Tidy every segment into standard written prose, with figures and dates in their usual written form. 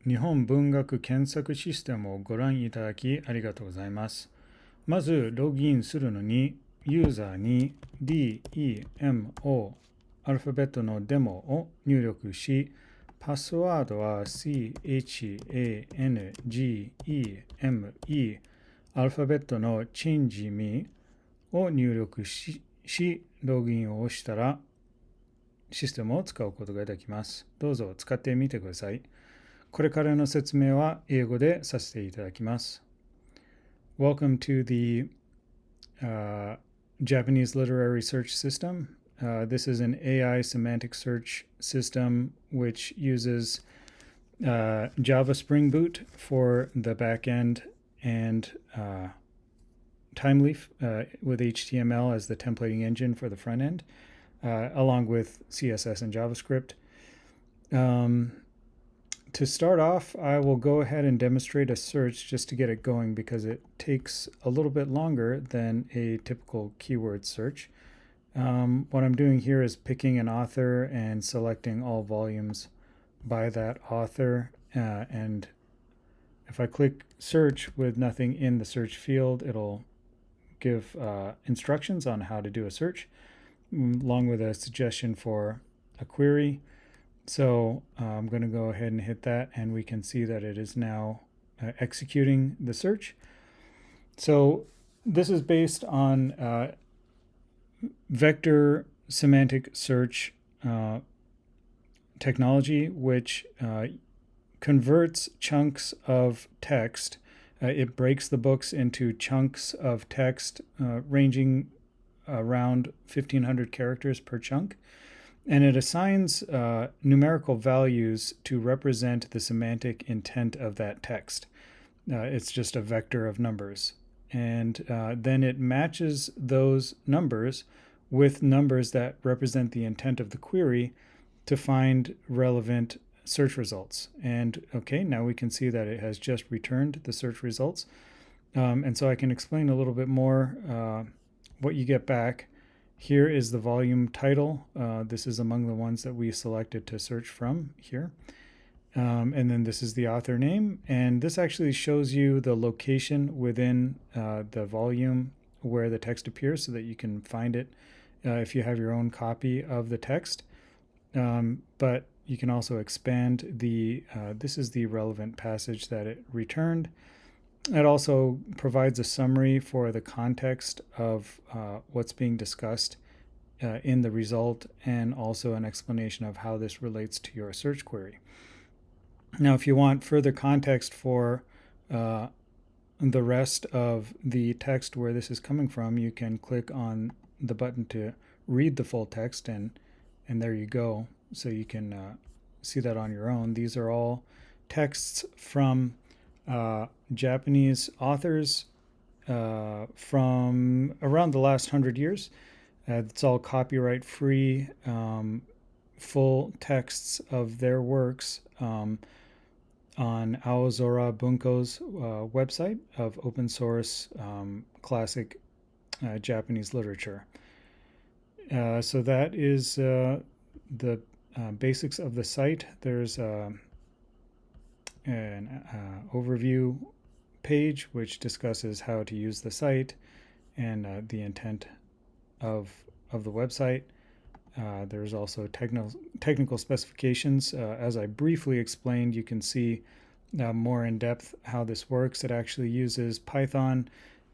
日本文学検索システムをご覧いただきありがとうございます。まず、ログインするのに、ユーザーに DEMO アルファベットのデモを入力し、パスワードは CHANGEME アルファベットの Change Me を入力し、ログインを押したら、システムを使うことができます。どうぞ使ってみてください。これからの説明は英語でさせていただきます。Welcome to the Japanese Literary Search System. This is an AI semantic search system which uses Java Spring Boot for the backend and Timeleaf with HTML as the templating engine for the front end, along with CSS and JavaScript. To start off, I will go ahead and demonstrate a search just to get it going because it takes a little bit longer than a typical keyword search. What I'm doing here is picking an author and selecting all volumes by that author. And if I click search with nothing in the search field, it'll give instructions on how to do a search, along with a suggestion for a query. So I'm going to go ahead and hit that, and we can see that it is now executing the search. So this is based on vector semantic search technology, which converts chunks of text. It breaks the books into chunks of text ranging around 1,500 characters per chunk. And it assigns numerical values to represent the semantic intent of that text. It's just a vector of numbers. And then it matches those numbers with numbers that represent the intent of the query to find relevant search results. And okay, now we can see that it has just returned the search results. And so I can explain a little bit more what you get back. Here is the volume title. This is among the ones that we selected to search from here. And then this is the author name. And this actually shows you the location within the volume where the text appears so that you can find it if you have your own copy of the text. But you can also expand this is the relevant passage that it returned. It also provides a summary for the context of what's being discussed in the result, and also an explanation of how this relates to your search query. Now, if you want further context for the rest of the text where this is coming from, you can click on the button to read the full text, and there you go. So you can see that on your own. These are all texts from Japanese authors from around the last 100 years. It's all copyright-free, full texts of their works on Aozora Bunko's website of open source classic Japanese literature. So that is the basics of the site. There's an overview page which discusses how to use the site and the intent of the website. There's also technical specifications. As I briefly explained, you can see more in depth how this works. It actually uses Python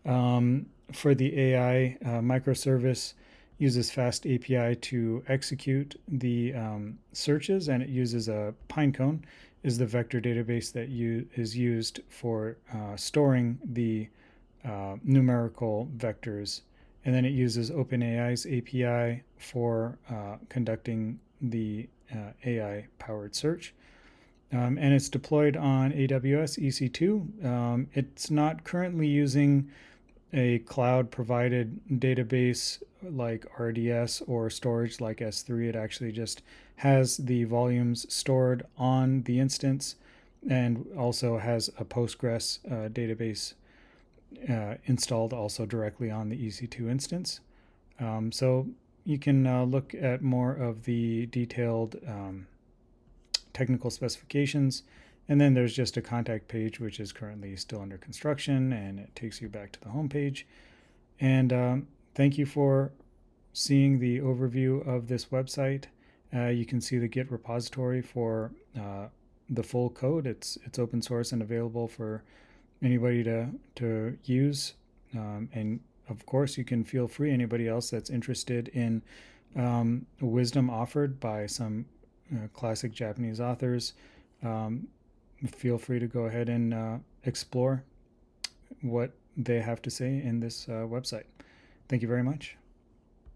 for the AI microservice, uses Fast API to execute the searches, and it uses a Pinecone is the vector database that is used for storing the numerical vectors. And then it uses OpenAI's API for conducting the AI-powered search. And it's deployed on AWS EC2. It's not currently using a cloud-provided database like RDS or storage like S3. It actually just has the volumes stored on the instance, and also has a Postgres database installed also directly on the EC2 instance. So you can look at more of the detailed technical specifications And then there's just a contact page, which is currently still under construction, and it takes you back to the home page. And thank you for seeing the overview of this website. You can see the Git repository for the full code. It's open source and available for anybody to use. And of course, you can feel free, anybody else that's interested in wisdom offered by some classic Japanese authors, feel free to go ahead and explore what they have to say in this website. Thank you very much.